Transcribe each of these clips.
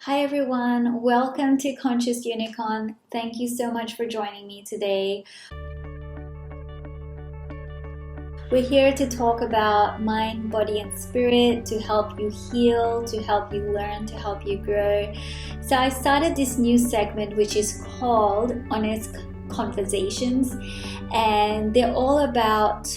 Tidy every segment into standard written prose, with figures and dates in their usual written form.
Hi everyone, welcome to Conscious Unicorn. Thank you so much for joining me today. We're here to talk about mind, body, and spirit to help you heal, to help you learn, to help you grow. So I started this new segment which is called Honest Conversations, and they're all about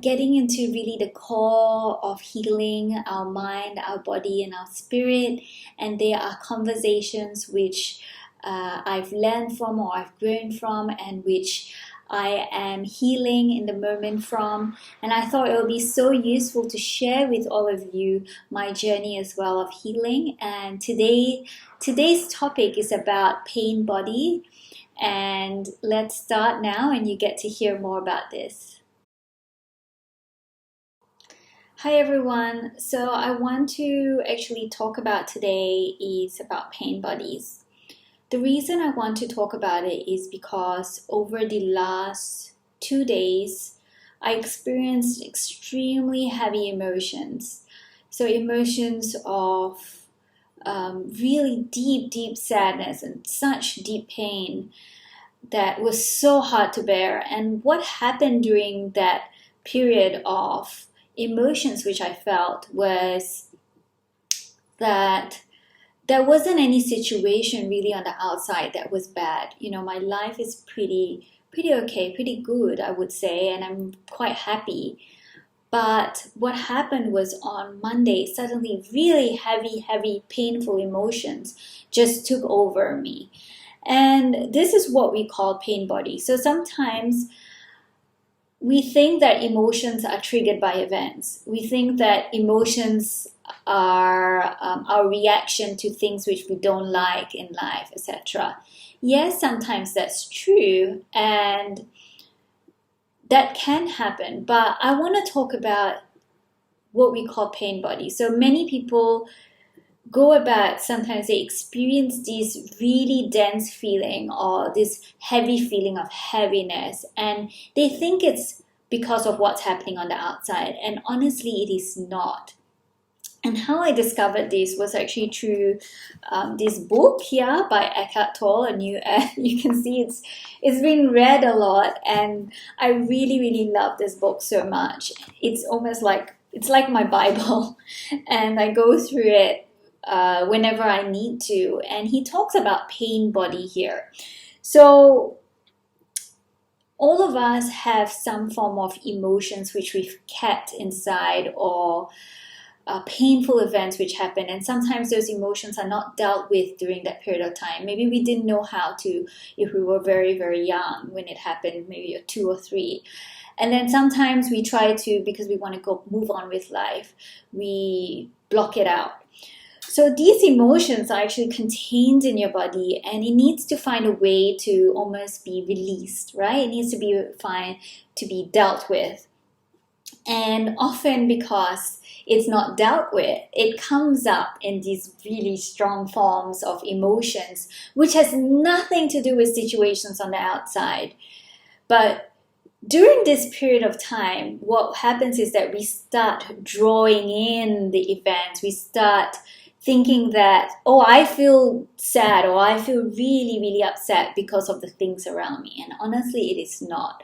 getting into really the core of healing our mind, our body, and our spirit. And they are conversations which I've learned from or I've grown from, and which I am healing in the moment from. And I thought it would be so useful to share with all of you my journey as well of healing. And today's topic is about pain body. And let's start now, and you get to hear more about this. Hi everyone. So I want to actually talk about today is about pain bodies. The reason I want to talk about it is because over the last 2 days, I experienced extremely heavy emotions. So emotions of really deep sadness and such deep pain that was so hard to bear. And what happened during that period of emotions which I felt was that there wasn't any situation really on the outside that was bad. You know, my life is pretty okay, pretty good, I would say, and I'm quite happy. But what happened was on Monday, suddenly really heavy, painful emotions just took over me. And this is what we call pain body. So sometimes we think that emotions are triggered by events. We think that emotions are our reaction to things which we don't like in life, etc. Yes, sometimes that's true, and that can happen. But I want to talk about what we call pain body. So many people go about, sometimes they experience this really dense feeling or this heavy feeling of heaviness, and they think it's because of what's happening on the outside, and honestly it is not. And how I discovered this was actually through this book here by Eckhart Tolle, you can see it's been read a lot, and I really love this book so much. It's almost like it's like my Bible, and I go through it whenever I need to. And he talks about pain body here. So all of us have some form of emotions which we've kept inside, or painful events which happen, and sometimes those emotions are not dealt with during that period of time. Maybe we didn't know how to if we were very young when it happened, maybe you're 2 or 3. And then sometimes we try to, because we want to move on with life, we block it out. So these emotions are actually contained in your body, and it needs to find a way to almost be released, right? It needs to be dealt with. And often, because it's not dealt with, it comes up in these really strong forms of emotions, which has nothing to do with situations on the outside. But during this period of time, what happens is that we start drawing in the events. We start thinking that, oh, I feel sad, or I feel really upset because of the things around me. And honestly, it is not.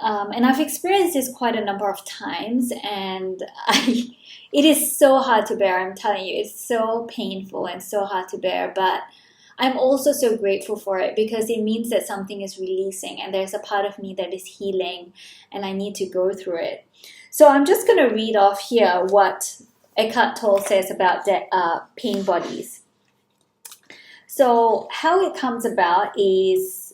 And I've experienced this quite a number of times, and it is so hard to bear. I'm telling you, it's so painful and so hard to bear. But I'm also so grateful for it, because it means that something is releasing, and there's a part of me that is healing, and I need to go through it. So I'm just going to read off here what Eckhart Tolle says about pain bodies. So how it comes about is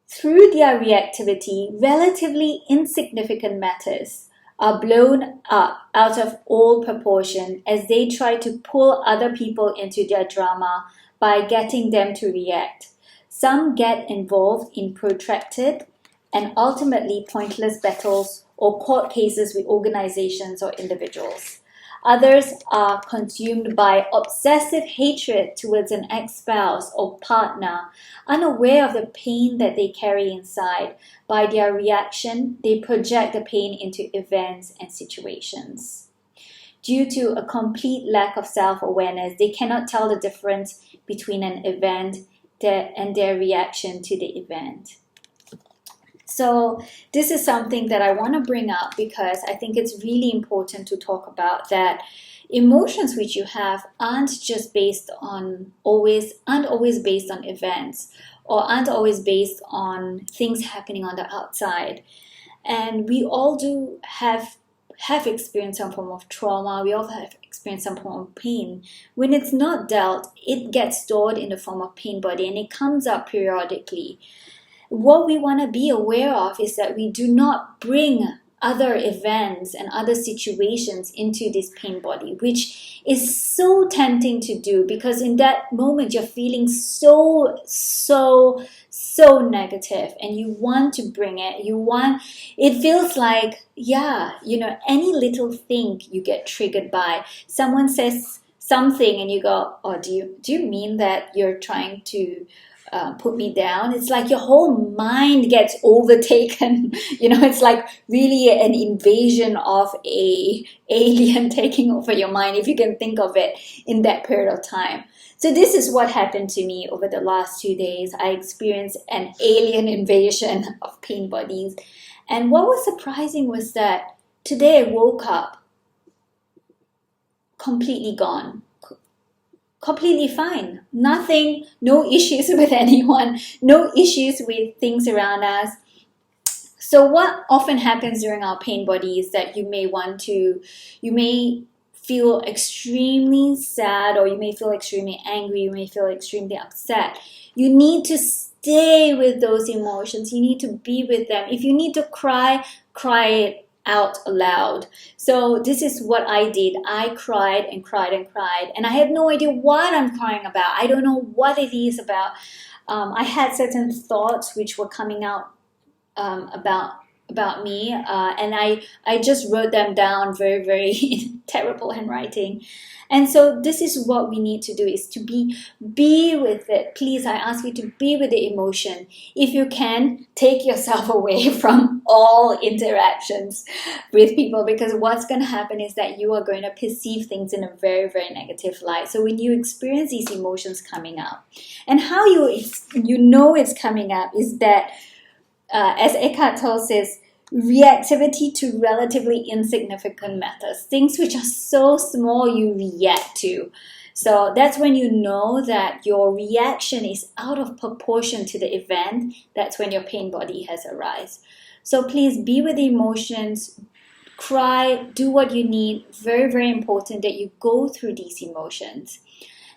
through their reactivity, relatively insignificant matters are blown up out of all proportion as they try to pull other people into their drama by getting them to react. Some get involved in protracted and ultimately pointless battles or court cases with organizations or individuals. Others are consumed by obsessive hatred towards an ex-spouse or partner, unaware of the pain that they carry inside. By their reaction, they project the pain into events and situations. due to a complete lack of self-awareness. They cannot tell the difference between an event and their reaction to the event. So this is something that I want to bring up because I think it's really important to talk about, that emotions which you have aren't always based on events, or aren't always based on things happening on the outside. And we all do have experienced some form of trauma. We all have experienced some form of pain. When it's not dealt, it gets stored in the form of pain body, and it comes up periodically. What we want to be aware of is that we do not bring other events and other situations into this pain body, which is so tempting to do, because in that moment you're feeling so negative and you want to bring it. It feels like, any little thing you get triggered by. Someone says something and you go, oh, do you mean that you're trying to put me down? It's like your whole mind gets overtaken. It's like really an invasion of a alien taking over your mind, if you can think of it in that period of time. So this is what happened to me over the last 2 days. I experienced an alien invasion of pain bodies. And what was surprising was that today I woke up completely gone. Completely fine. Nothing, no issues with anyone, no issues with things around us. So what often happens during our pain body is that you may feel extremely sad, or you may feel extremely angry, you may feel extremely upset. You need to stay with those emotions. You need to be with them. If you need to cry, cry it out loud. So this is what I did. I cried and cried and cried, and I had no idea what I'm crying about. I don't know what it is about. I had certain thoughts which were coming out about me, and I just wrote them down very, very terrible handwriting. And so this is what we need to do, is to be with it. Please, I ask you to be with the emotion. If you can, take yourself away from all interactions with people, because what's going to happen is that you are going to perceive things in a very, very negative light. So when you experience these emotions coming up, and how you know it's coming up is that, as Eckhart Tolle says, reactivity to relatively insignificant matters. Things which are so small you react to. So that's when you know that your reaction is out of proportion to the event. That's when your pain body has arisen. So please be with the emotions, cry, do what you need. Very, very important that you go through these emotions.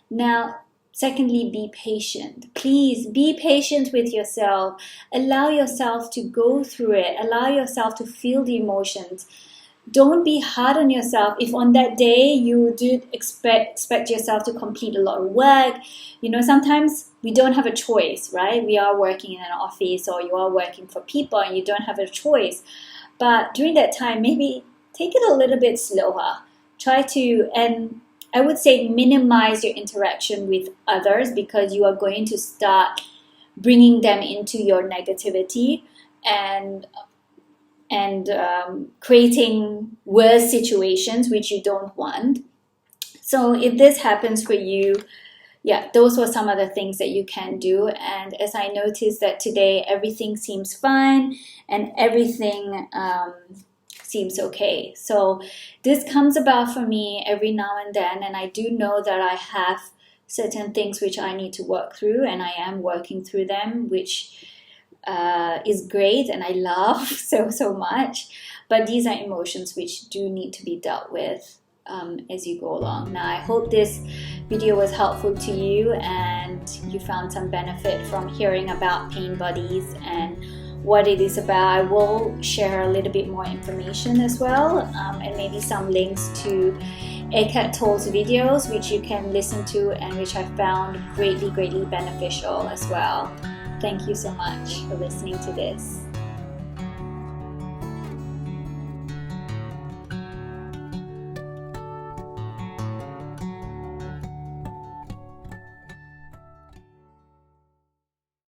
Now, secondly, be patient. Please be patient with yourself. Allow yourself to go through it. Allow yourself to feel the emotions. Don't be hard on yourself. If on that day you did expect yourself to complete a lot of work, sometimes we don't have a choice, right? We are working in an office, or you are working for people and you don't have a choice. But during that time, maybe take it a little bit slower. And I would say minimize your interaction with others, because you are going to start bringing them into your negativity and creating worse situations which you don't want. So if this happens for you, those were some of the things that you can do. And as I noticed that today everything seems fine and everything seems okay. So this comes about for me every now and then, and I do know that I have certain things which I need to work through, and I am working through them, which is great and I love so much. But these are emotions which do need to be dealt with as you go along. Now, I hope this video was helpful to you and you found some benefit from hearing about pain bodies and what it is about. I will share a little bit more information as well, and maybe some links to Eckhart Tolle's videos, which you can listen to and which I found greatly beneficial as well. Thank you so much for listening to this.